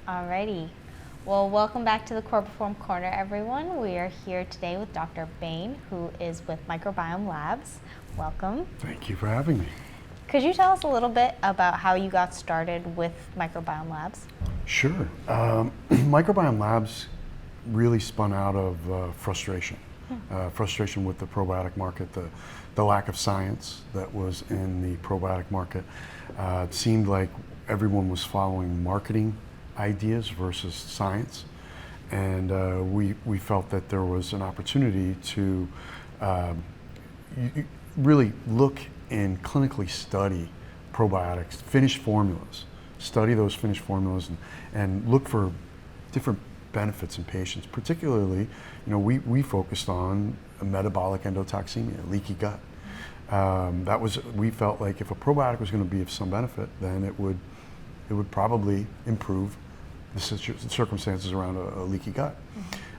Alrighty. Well, welcome back to the CorePerform Corner, everyone. We are here today with Dr. Bayne, who is with Microbiome Labs. Welcome. Thank you for having me. Could you tell us a little bit about how you got started with Microbiome Labs? Sure. Microbiome Labs really spun out of frustration. Frustration with the probiotic market, the lack of science that was in the probiotic market. It seemed like everyone was following marketing ideas versus science, and we felt that there was an opportunity to really look and clinically study probiotics, finished formulas, study those finished formulas, and look for different benefits in patients. Particularly, we focused on metabolic endotoxemia, leaky gut. We felt like if a probiotic was going to be of some benefit, then it would probably improve the circumstances around a leaky gut.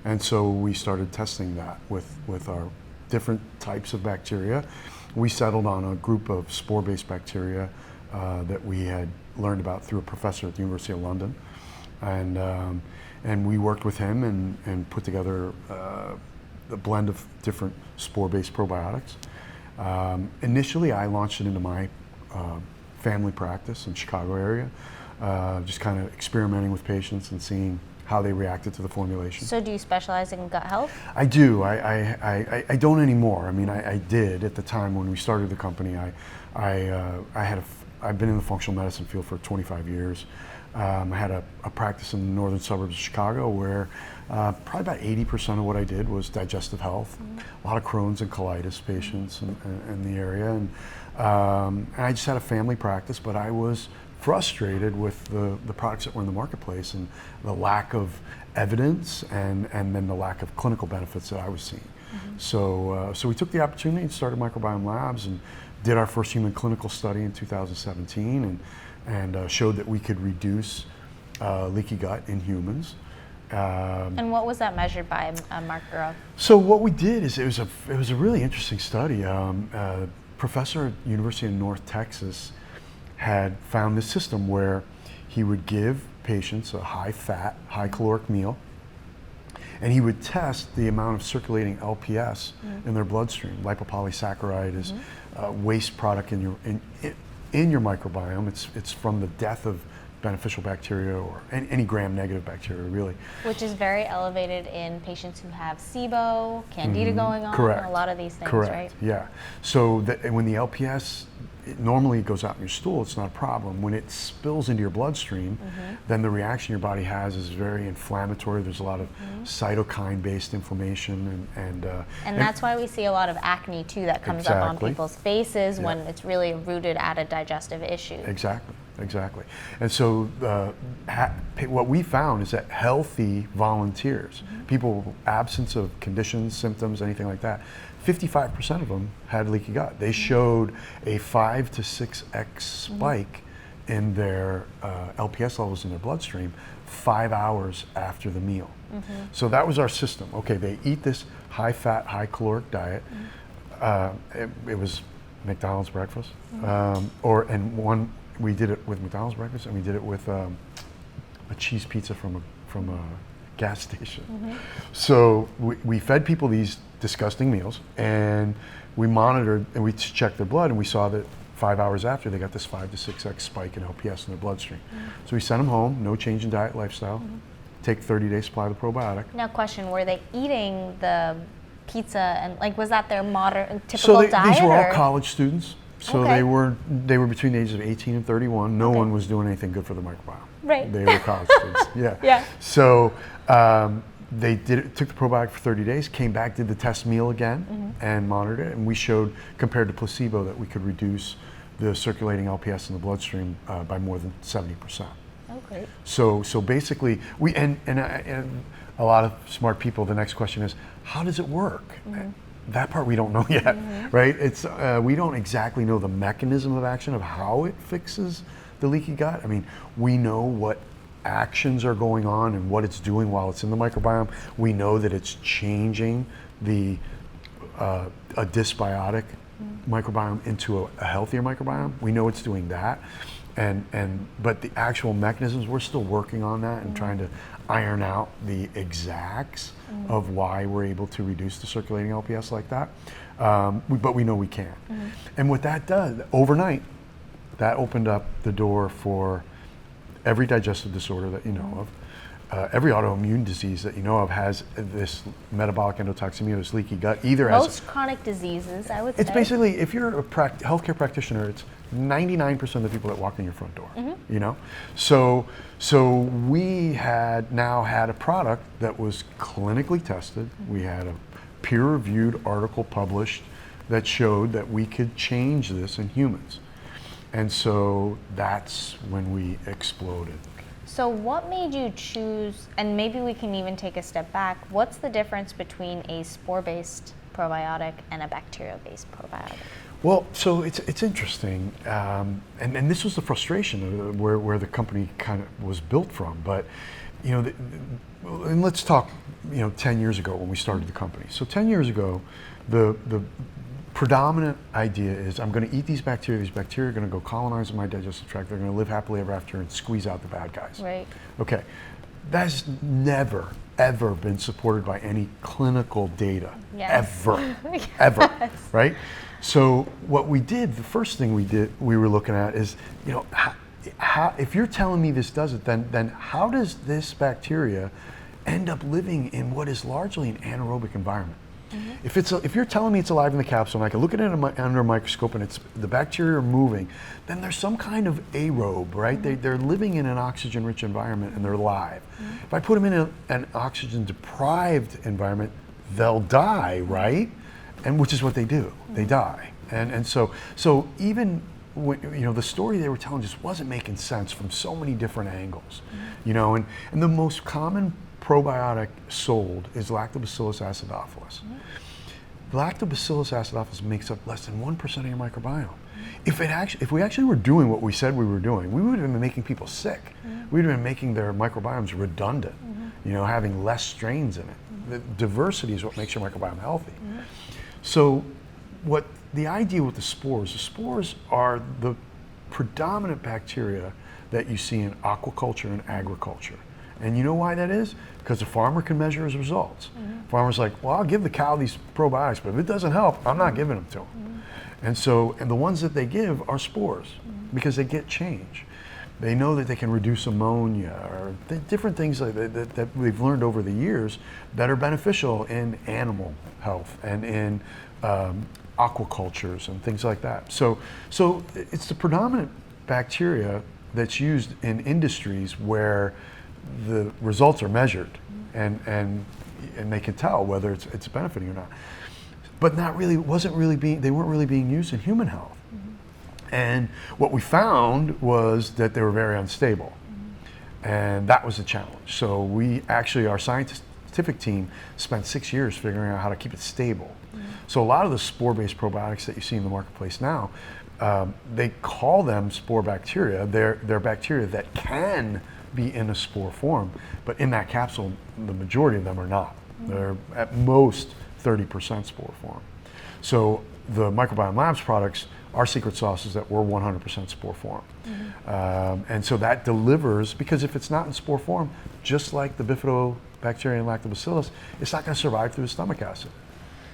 And so we started testing that with our different types of bacteria. We settled on a group of spore-based bacteria that we had learned about through a professor at the University of London. And we worked with him and put together a blend of different spore-based probiotics. Initially, I launched it into my family practice in the Chicago area, just kind of experimenting with patients and seeing how they reacted to the formulation. So do you specialize in gut health? I do. I don't anymore. I mean, I did at the time when we started the company. I've been in the functional medicine field for 25 years. I had a practice in the northern suburbs of Chicago where probably about 80% of what I did was digestive health. A lot of Crohn's and colitis patients in the area. And I just had a family practice, but I was frustrated with the products that were in the marketplace and the lack of evidence and then the lack of clinical benefits that I was seeing. So we took the opportunity and started Microbiome Labs and did our first human clinical study in 2017 and showed that we could reduce leaky gut in humans. And what was that measured by, a marker of? So what we did is it was a really interesting study. A professor at University of North Texas had found this system where he would give patients a high-fat, high-caloric meal, and he would test the amount of circulating LPS in their bloodstream. Lipopolysaccharide is a waste product in your microbiome. It's from the death of beneficial bacteria or any gram-negative bacteria, really. Which is very elevated in patients who have SIBO, Candida going on, Correct. a lot of these things, Correct. right? Yeah. So when the LPS normally goes out in your stool, it's not a problem. When it spills into your bloodstream, then the reaction your body has is very inflammatory. There's a lot of cytokine-based inflammation, and that's why we see a lot of acne too that comes up on people's faces when it's really rooted at a digestive issue. Exactly. And so what we found is that healthy volunteers, people with absence of conditions, symptoms, anything like that, 55% of them had leaky gut. They showed a 5 to 6x spike in their LPS levels in their bloodstream 5 hours after the meal. So that was our system. Okay, they eat this high-fat, high-caloric diet. It was McDonald's breakfast, we did it with McDonald's breakfast, and we did it with a cheese pizza from a gas station. So we fed people these disgusting meals, and we monitored and we checked their blood, and we saw that 5 hours after they got this 5 to 6x spike in LPS in their bloodstream. So we sent them home, no change in diet, lifestyle, take 30-day supply of the probiotic. Now question, were they eating the pizza and was that their typical diet? These were all college students. So Okay. they were between the ages of 18 and 31. No one was doing anything good for the microbiome. Right. They were college students. Yeah. Yeah. So they took the probiotic for 30 days, came back, did the test meal again, and monitored it. And we showed, compared to placebo, that we could reduce the circulating LPS in the bloodstream by more than 70%. Oh, great. So basically, and a lot of smart people, the next question is, how does it work? That part we don't know yet, right? It's we don't exactly know the mechanism of action of how it fixes the leaky gut. I mean, we know what actions are going on and what it's doing while it's in the microbiome. We know that it's changing a dysbiotic microbiome into a healthier microbiome. We know it's doing that. But the actual mechanisms, we're still working on that and trying to iron out the exacts of why we're able to reduce the circulating LPS like that. But we know we can. And what that does, overnight, that opened up the door for every digestive disorder that you know of. Every autoimmune disease that you know of has this metabolic endotoxemia, this leaky gut, either as... Most chronic diseases, I would say. It's basically, if you're a healthcare practitioner, it's 99% of the people that walk in your front door, you know? So we had now had a product that was clinically tested. We had a peer-reviewed article published that showed that we could change this in humans. And so that's when we exploded. So what made you choose, and maybe we can even take a step back, what's the difference between a spore-based probiotic and a bacteria-based probiotic? Well, so it's interesting, and this was the frustration of where the company kind of was built from. But you know, and let's talk, 10 years ago when we started the company. So 10 years ago, the predominant idea is I'm going to eat these bacteria. These bacteria are going to go colonize my digestive tract. They're going to live happily ever after and squeeze out the bad guys. Right. Okay, that's never ever been supported by any clinical data. Yes. Ever, Yes. ever, right? So what we did, the first thing we were looking at is, how, if you're telling me this does it, then how does this bacteria end up living in what is largely an anaerobic environment? If you're telling me it's alive in the capsule and I can look at it under a microscope and the bacteria are moving, then there's some kind of aerobe, right? They're living in an oxygen-rich environment and they're alive. If I put them in an oxygen-deprived environment, they'll die, right? And which is what they do. They die. And so even when, the story they were telling just wasn't making sense from so many different angles, and the most common probiotic sold is Lactobacillus acidophilus. Lactobacillus acidophilus makes up less than 1% of your microbiome. If we actually were doing what we said we were doing, we would have been making people sick. We would have been making their microbiomes redundant, having less strains in it. The diversity is what makes your microbiome healthy. So what the idea with the spores are the predominant bacteria that you see in aquaculture and agriculture. And you know why that is? Because the farmer can measure his results. Farmer's like, well, I'll give the cow these probiotics, but if it doesn't help, I'm not giving them to him. And the ones that they give are spores because they get change. They know that they can reduce ammonia or different things like that we've learned over the years that are beneficial in animal health and in aquacultures and things like that. So it's the predominant bacteria that's used in industries where the results are measured and they can tell whether it's benefiting or not. But they weren't really being used in human health. And what we found was that they were very unstable. And that was a challenge. So our scientific team spent 6 years figuring out how to keep it stable. So a lot of the spore-based probiotics that you see in the marketplace now, they call them spore bacteria. They're bacteria that can be in a spore form, but in that capsule, the majority of them are not. They're at most 30% spore form. So the Microbiome Labs products, our secret sauce is that we're 100% spore form. And so that delivers, because if it's not in spore form, just like the bifidobacteria and lactobacillus, it's not going to survive through the stomach acid.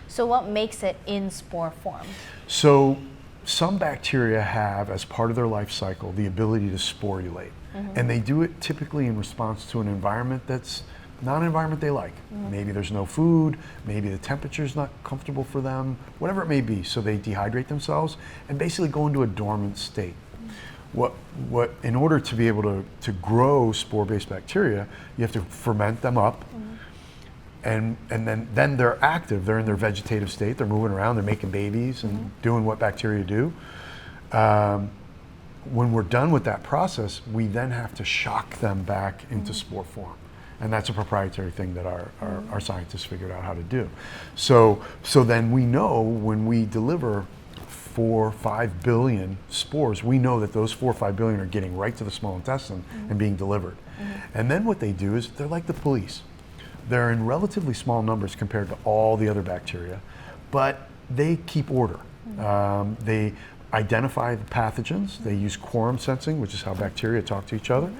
So what makes it in spore form? So some bacteria have, as part of their life cycle, the ability to sporulate. And they do it typically in response to an environment that's not an environment they like. Maybe there's no food, maybe the temperature's not comfortable for them, whatever it may be. So they dehydrate themselves and basically go into a dormant state. In order to be able to grow spore-based bacteria, you have to ferment them up. And then they're active. They're in their vegetative state. They're moving around. They're making babies and doing what bacteria do. When we're done with that process, we then have to shock them back into spore form. And that's a proprietary thing that our scientists figured out how to do. So then we know when we deliver 4 or 5 billion spores, we know that those 4 or 5 billion are getting right to the small intestine and being delivered. And then what they do is they're like the police. They're in relatively small numbers compared to all the other bacteria, but they keep order. They identify the pathogens. They use quorum sensing, which is how bacteria talk to each other.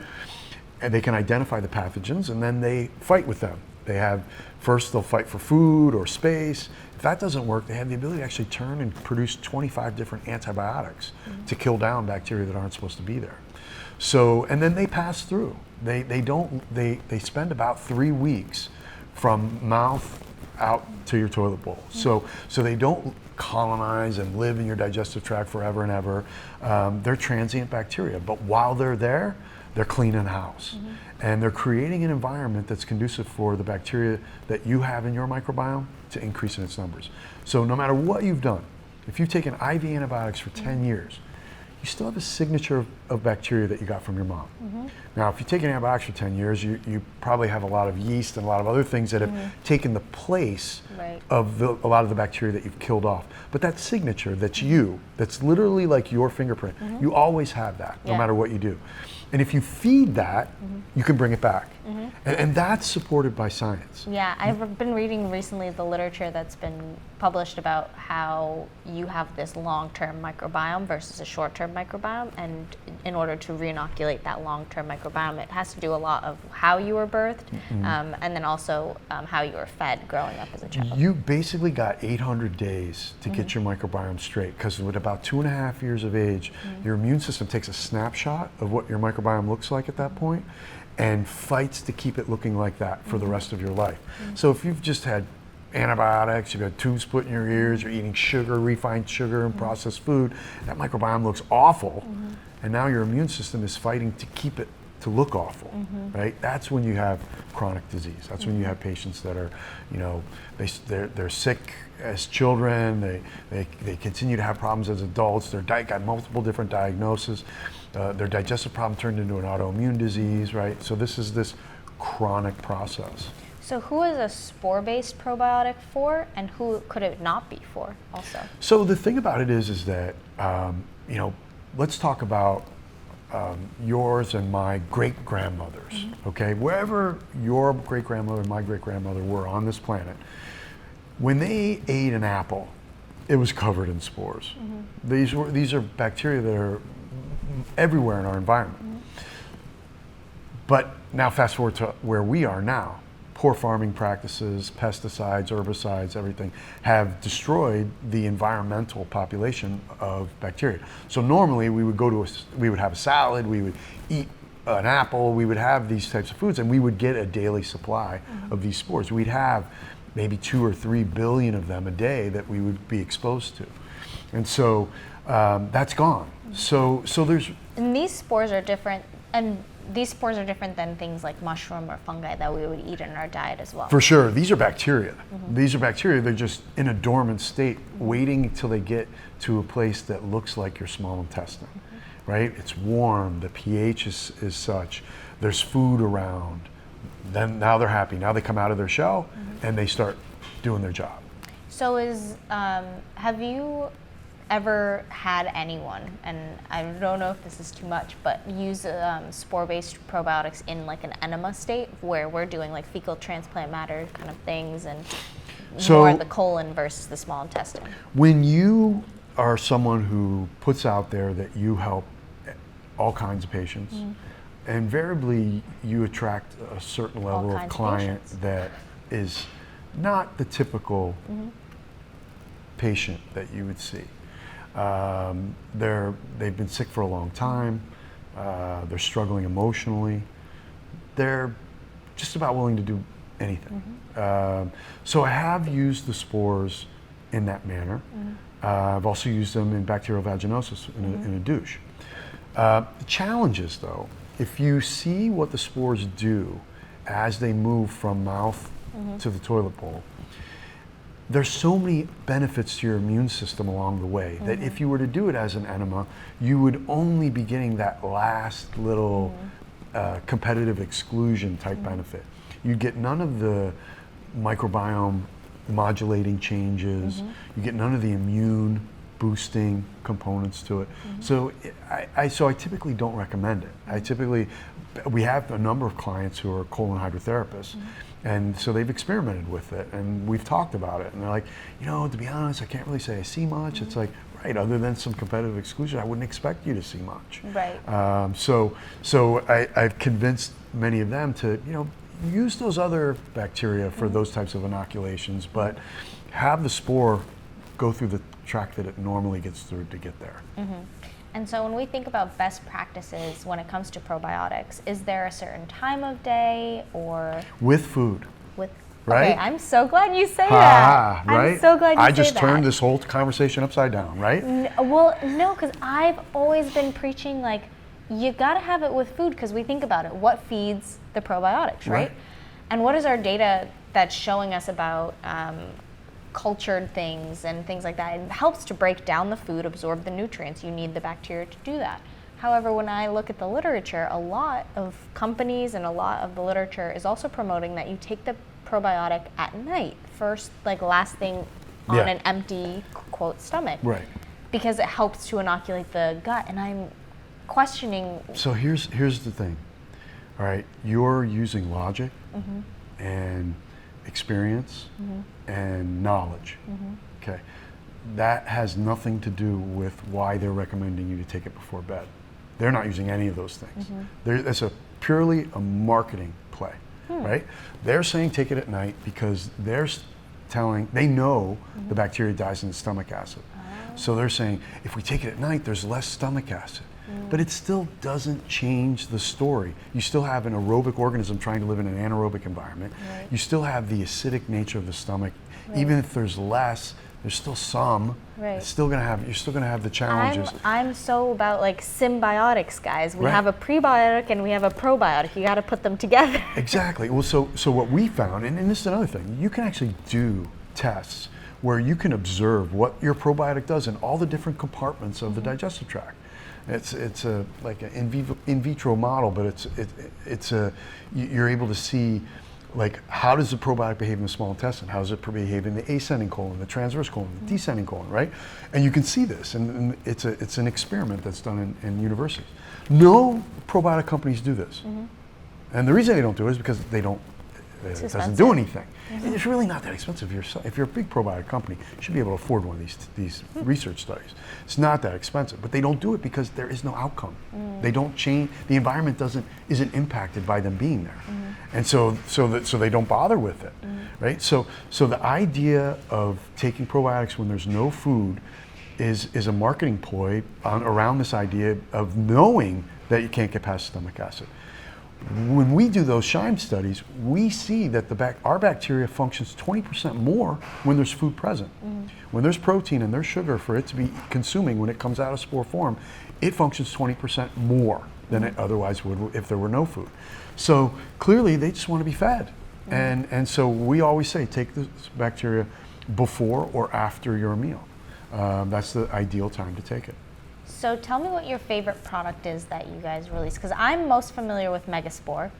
And they can identify the pathogens, and then they fight with them. They have, first they'll fight for food or space. If that doesn't work, they have the ability to actually turn and produce 25 different antibiotics to kill down bacteria that aren't supposed to be there. So, and then they pass through. They spend about 3 weeks from mouth out to your toilet bowl. So they don't colonize and live in your digestive tract forever and ever. They're transient bacteria, but while they're there, they're cleaning house. And they're creating an environment that's conducive for the bacteria that you have in your microbiome to increase in its numbers. So no matter what you've done, if you've taken IV antibiotics for 10 years, you still have a signature of bacteria that you got from your mom. Now, if you take antibiotics for 10 years, you probably have a lot of yeast and a lot of other things that have taken the place of a lot of the bacteria that you've killed off. But that signature, that's you, that's literally like your fingerprint, you always have that, no matter what you do. And if you feed that, you can bring it back. And that's supported by science. Yeah, I've been reading recently the literature that's been published about how you have this long-term microbiome versus a short-term microbiome, and in order to re-inoculate that long-term microbiome, it has to do a lot of how you were birthed, and then also how you were fed growing up as a child. You basically got 800 days to get your microbiome straight, because at about 2.5 years of age, your immune system takes a snapshot of what your microbiome looks like at that point and fights to keep it looking like that for the rest of your life. So if you've just had antibiotics, you've got tubes split in your ears, you're eating sugar, refined sugar and processed food, that microbiome looks awful, and now your immune system is fighting to keep it to look awful, right? That's when you have chronic disease. That's when you have patients that are, you know, they're sick as children, they continue to have problems as adults, they're got multiple different diagnoses, their digestive problem turned into an autoimmune disease, right? So this is this chronic process. So who is a spore-based probiotic for, and who could it not be for also? So the thing about it is that, you know, let's talk about yours and my great-grandmothers, okay? Wherever your great-grandmother and my great-grandmother were on this planet, when they ate an apple, it was covered in spores. These are bacteria that are everywhere in our environment. But now fast forward to where we are now. Poor farming practices, pesticides, herbicides, everything have destroyed the environmental population of bacteria. So normally we would we would have a salad, we would eat an apple, we would have these types of foods, and we would get a daily supply of these spores. We'd have maybe 2 or 3 billion of them a day that we would be exposed to. And so that's gone. So there's... And these spores are different, and these spores are different than things like mushroom or fungi that we would eat in our diet as well. For sure, these are bacteria. These are bacteria, they're just in a dormant state, waiting until they get to a place that looks like your small intestine, right? It's warm, the pH is such, there's food around, then now they're happy. Now they come out of their shell and they start doing their job. So have you ever had anyone, and I don't know if this is too much, but use spore-based probiotics in like an enema state where we're doing like fecal transplant matter kind of things, and more the colon versus the small intestine? When you are someone who puts out there that you help all kinds of patients, invariably you attract a certain level of client that is not the typical patient that you would see. They've been sick for a long time, they're struggling emotionally, they're just about willing to do anything. So I have used the spores in that manner. I've also used them in bacterial vaginosis in a douche. The challenge is though, if you see what the spores do as they move from mouth to the toilet bowl, there's so many benefits to your immune system along the way that if you were to do it as an enema, you would only be getting that last little competitive exclusion type benefit. You get none of the microbiome modulating changes, you get none of the immune boosting components to it. So I typically don't recommend it. We have a number of clients who are colon hydrotherapists, And so they've experimented with it, and we've talked about it. And they're like, to be honest, I can't really say I see much. It's like, right, other than some competitive exclusion, I wouldn't expect you to see much. Right. So I've convinced many of them to, use those other bacteria for those types of inoculations, but have the spore go through the track that it normally gets through to get there. And so when we think about best practices when it comes to probiotics, is there a certain time of day or? With food. Right? Okay, I'm so glad you say that. Right? I'm so glad you say that. I just turned this whole conversation upside down, right? No, because I've always been preaching like, you gotta have it with food, because we think about it. What feeds the probiotics, right? And what is our data that's showing us about cultured things and things like that? It helps to break down the food, absorb the nutrients. You need the bacteria to do that. However, when I look at the literature, a lot of companies and a lot of the literature is also promoting that you take the probiotic at night, first, like last thing on an empty, quote, stomach. Right. Because it helps to inoculate the gut. And I'm questioning. So here's the thing. All right, you're using logic and experience and knowledge. Okay, that has nothing to do with why they're recommending you to take it before bed. They're not using any of those things. It's purely a marketing play, right? They're saying take it at night because they know the bacteria dies in the stomach acid. So they're saying if we take it at night, there's less stomach acid. But it still doesn't change the story. You still have an aerobic organism trying to live in an anaerobic environment. Right. You still have the acidic nature of the stomach. Even if there's less, there's still some. Right. You're still gonna have the challenges. I'm so about like symbiotics, guys. We Right. have a prebiotic and we have a probiotic. You got to put them together. Exactly. Well, so what we found, and this is another thing, you can actually do tests where you can observe what your probiotic does in all the different compartments of the digestive tract. It's like an in vitro model, but you're able to see like how does the probiotic behave in the small intestine? How does it behave in the ascending colon, the transverse colon, the descending colon, right? And you can see this, and it's an experiment that's done in universities. No probiotic companies do this, and the reason they don't do it is because it doesn't do anything. And it's really not that expensive. If you're a big probiotic company, you should be able to afford one of these research studies. It's not that expensive, but they don't do it because there is no outcome. They don't change. The environment isn't impacted by them being there, and so they don't bother with it, right? So the idea of taking probiotics when there's no food is a marketing ploy around this idea of knowing that you can't get past stomach acid. When we do those SHINE studies, we see that our bacteria functions 20% more when there's food present. When there's protein and there's sugar for it to be consuming when it comes out of spore form, it functions 20% more than it otherwise would if there were no food. So clearly they just want to be fed. And so we always say take the bacteria before or after your meal. That's the ideal time to take it. So tell me what your favorite product is that you guys released, because I'm most familiar with Megaspore.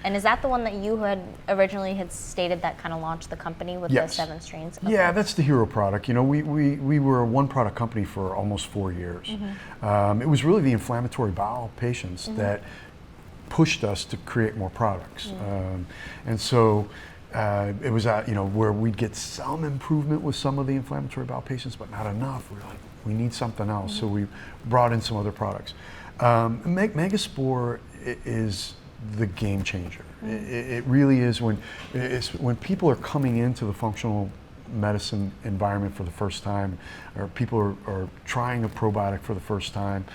And is that the one that you had originally stated that kind of launched the company with the 7 strains? Okay. Yeah, that's the hero product. We were a one product company for almost 4 years. It was really the inflammatory bowel patients that pushed us to create more products. And so it was where we'd get some improvement with some of the inflammatory bowel patients, but not enough. We were like, we need something else. So we brought in some other products. Megaspore is the game changer. It really is when people are coming into the functional medicine environment for the first time, or people are trying a probiotic for the first time.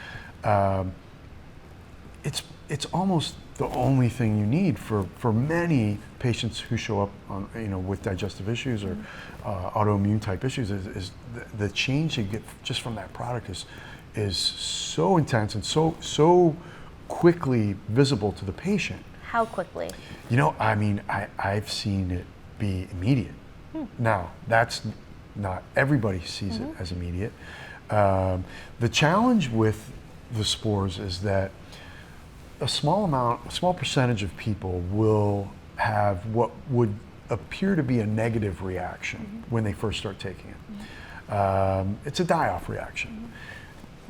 It's almost the only thing you need for many patients who show up on, with digestive issues or autoimmune type issues. Is the change you get just from that product is so intense and so quickly visible to the patient. How quickly? I've seen it be immediate. Now, that's not everybody sees it as immediate. The challenge with the spores is that a small percentage of people will have what would appear to be a negative reaction when they first start taking it. It's a die-off reaction.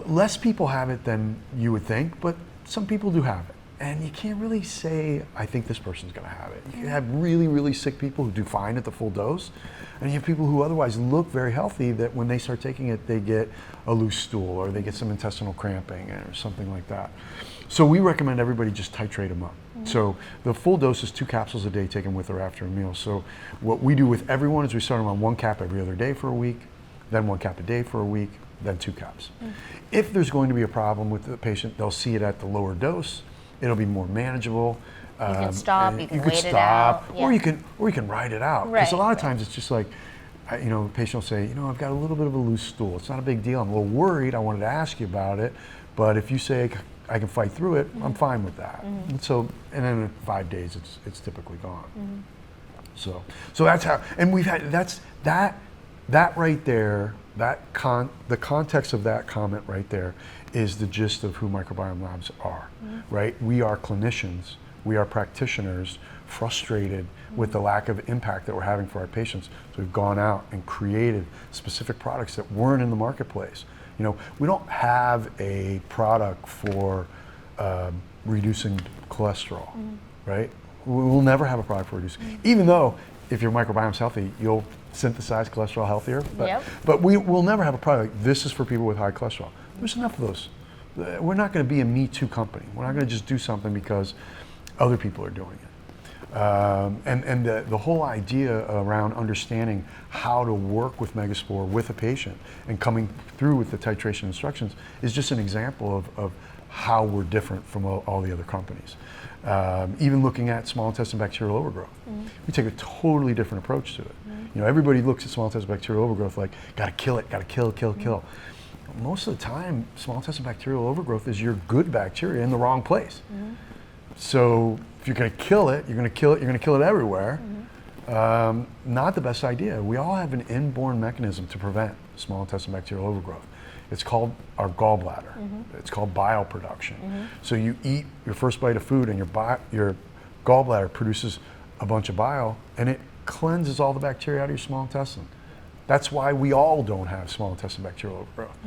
Less people have it than you would think, but some people do have it. And you can't really say, I think this person's gonna have it. You can have really, really sick people who do fine at the full dose, and you have people who otherwise look very healthy that when they start taking it, they get a loose stool or they get some intestinal cramping or something like that. So we recommend everybody just titrate them up. So the full dose is 2 capsules a day taken with or after a meal. So what we do with everyone is we start them on 1 cap every other day for a week, then 1 cap a day for a week, then 2 caps. If there's going to be a problem with the patient, they'll see it at the lower dose. It'll be more manageable. You can stop, you can could wait it stop, out. or you can ride it out. Because Right, a lot of right. times it's just like, the patient will say, I've got a little bit of a loose stool. It's not a big deal. I'm a little worried. I wanted to ask you about it, but if you say I can fight through it, I'm fine with that. And then in 5 days, it's typically gone. So that's how, and we've had that right there. The context of that comment right there is the gist of who Microbiome Labs are, right? We are clinicians, we are practitioners frustrated with the lack of impact that we're having for our patients. So we've gone out and created specific products that weren't in the marketplace. We don't have a product for reducing cholesterol, right? We'll never have a product for reducing, even though if your microbiome's healthy, you'll synthesize cholesterol healthier, but we'll never have a product. This is for people with high cholesterol. There's enough of those. We're not going to be a Me Too company. We're not going to just do something because other people are doing it. And the whole idea around understanding how to work with Megaspore with a patient and coming through with the titration instructions is just an example of how we're different from all the other companies. Even looking at small intestine bacterial overgrowth, we take a totally different approach to it. Everybody looks at small intestine bacterial overgrowth like, gotta kill it, gotta kill. Most of the time, small intestine bacterial overgrowth is your good bacteria in the wrong place. So if you're gonna kill it, you're gonna kill it everywhere. Not the best idea. We all have an inborn mechanism to prevent small intestine bacterial overgrowth. It's called our gallbladder. It's called bile production. So you eat your first bite of food and your gallbladder produces a bunch of bile and it cleanses all the bacteria out of your small intestine. That's why we all don't have small intestine bacterial overgrowth.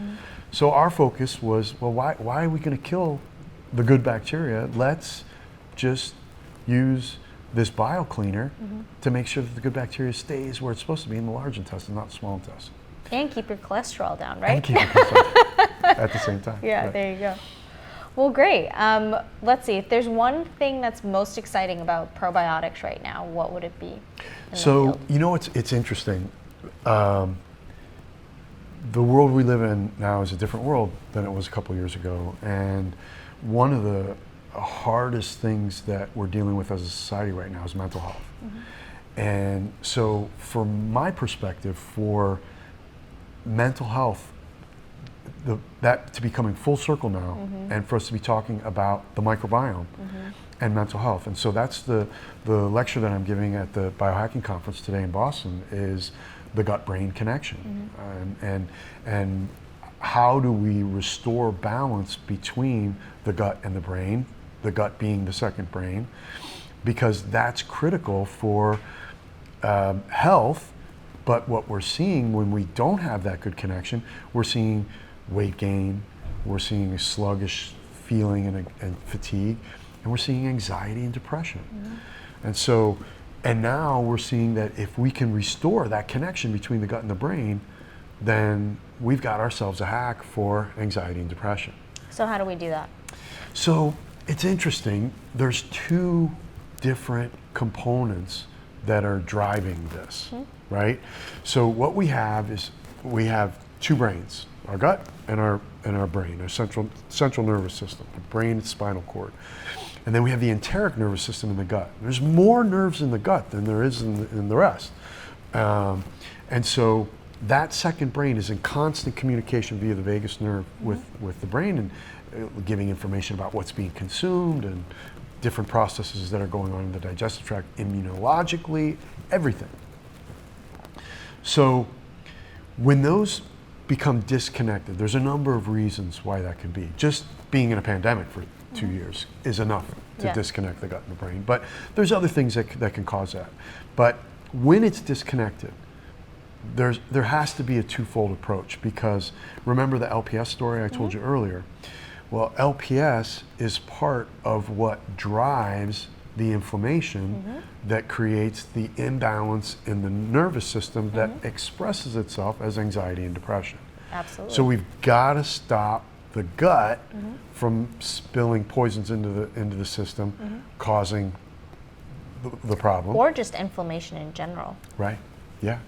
So our focus was, well, why are we going to kill the good bacteria? Let's just use this bile cleaner to make sure that the good bacteria stays where it's supposed to be in the large intestine, not the small intestine. And keep your cholesterol down, right? And keep your cholesterol at the same time. Yeah, right. there you go. Well, great. Let's see. If there's one thing that's most exciting about probiotics right now, what would it be? So, it's interesting. The world we live in now is a different world than it was a couple years ago. And one of the hardest things that we're dealing with as a society right now is mental health. And so from my perspective, for mental health, that to be coming full circle now, and for us to be talking about the microbiome and mental health. And so that's the lecture that I'm giving at the Biohacking conference today in Boston is the gut-brain connection. And how do we restore balance between the gut and the brain, the gut being the second brain, because that's critical for health. But what we're seeing when we don't have that good connection, we're seeing weight gain, we're seeing a sluggish feeling and fatigue, and we're seeing anxiety and depression. And now we're seeing that if we can restore that connection between the gut and the brain, then we've got ourselves a hack for anxiety and depression. So how do we do that? So it's interesting. There's 2 different components that are driving this, right? So what we have is we have 2 brains, our gut and our brain, our central nervous system, the brain and spinal cord. And then we have the enteric nervous system in the gut. There's more nerves in the gut than there is in the rest. And so that second brain is in constant communication via the vagus nerve with the brain and giving information about what's being consumed and different processes that are going on in the digestive tract, immunologically, everything. So when those become disconnected, there's a number of reasons why that can be. Just being in a pandemic for 2 years is enough to disconnect the gut and the brain. But there's other things that can cause that. But when it's disconnected, there has to be a twofold approach, because remember the LPS story I told you earlier? Well, LPS is part of what drives the inflammation that creates the imbalance in the nervous system that expresses itself as anxiety and depression. Absolutely. So we've got to stop the gut from spilling poisons into the system, causing the problem. Or just inflammation in general. Right. Yeah.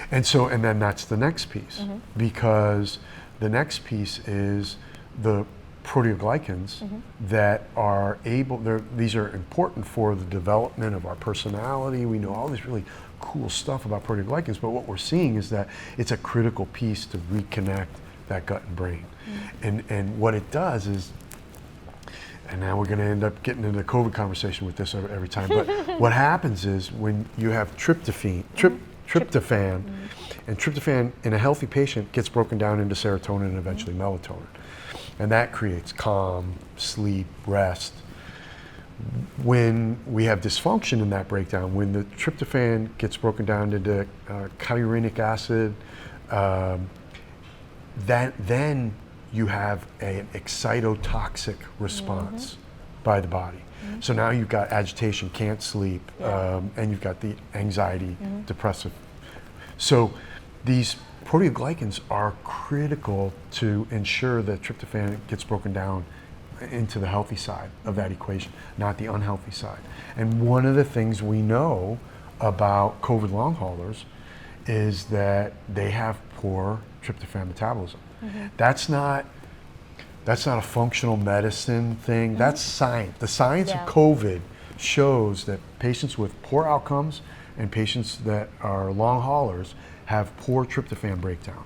And then that's the next piece, because the next piece is the proteoglycans that are these are important for the development of our personality. We know all this really cool stuff about proteoglycans, but what we're seeing is that it's a critical piece to reconnect that gut and brain. And what it does is, and now we're going to end up getting into the COVID conversation with this every time, but what happens is when you have tryptophan, and tryptophan in a healthy patient gets broken down into serotonin and eventually melatonin. And that creates calm, sleep, rest. When we have dysfunction in that breakdown, when the tryptophan gets broken down into chyluronic acid, then you have an excitotoxic response by the body. So now you've got agitation, can't sleep, and you've got the anxiety, depressive. So these proteoglycans are critical to ensure that tryptophan gets broken down into the healthy side of that equation, not the unhealthy side. And one of the things we know about COVID long haulers is that they have poor tryptophan metabolism. That's not a functional medicine thing. That's science. The science of COVID shows that patients with poor outcomes and patients that are long haulers have poor tryptophan breakdown.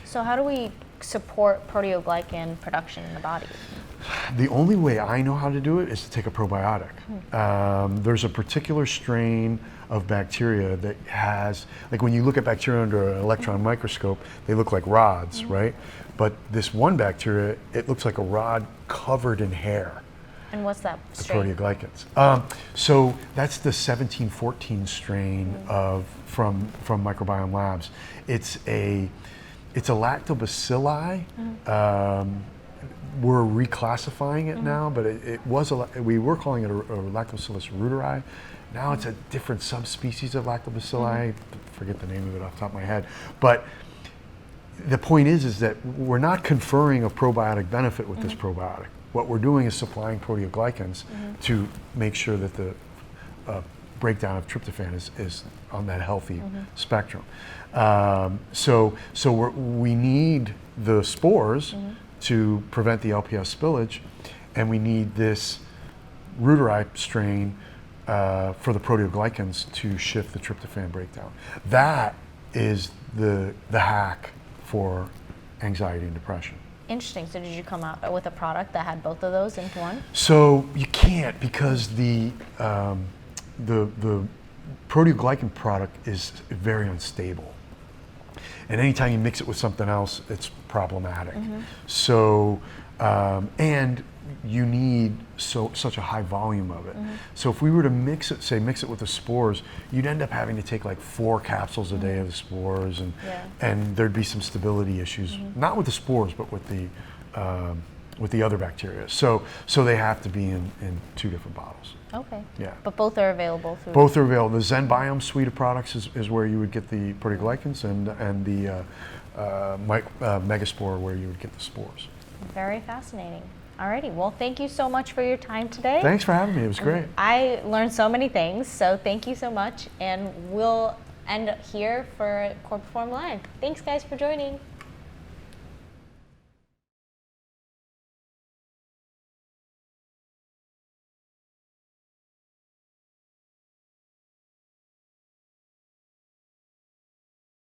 So how do we support proteoglycan production in the body? The only way I know how to do it is to take a probiotic. There's a particular strain of bacteria that has, like when you look at bacteria under an electron microscope, they look like rods, right? But this one bacteria, it looks like a rod covered in hair. And what's that The strain? proteoglycans. So that's the 1714 strain from Microbiome Labs. It's a lactobacilli. We're reclassifying it now, but we were calling it a Lactobacillus reuteri. Now it's a different subspecies of lactobacilli. Forget the name of it off the top of my head. But the point is that we're not conferring a probiotic benefit with this probiotic. What we're doing is supplying proteoglycans to make sure that the breakdown of tryptophan is on that healthy spectrum. We need the spores to prevent the LPS spillage, and we need this reuteri strain for the proteoglycans to shift the tryptophan breakdown. That is the hack for anxiety and depression. Interesting. So did you come out with a product that had both of those into one? So you can't, because the proteoglycan product is very unstable. And anytime you mix it with something else, it's problematic. So, and you need such a high volume of it. So if we were to mix it with the spores, you'd end up having to take like 4 capsules a day of the spores, and there'd be some stability issues, not with the spores, but with the other bacteria. So they have to be in 2 different bottles. Okay. Yeah. But both are available through... Both are available. The ZenBiome suite of products is where you would get the proteoglycans, and the Megaspore where you would get the spores. Very fascinating. Alrighty, well, thank you so much for your time today. Thanks for having me. It was great. I learned so many things, so thank you so much. And we'll end here for CorePerform Live. Thanks, guys, for joining.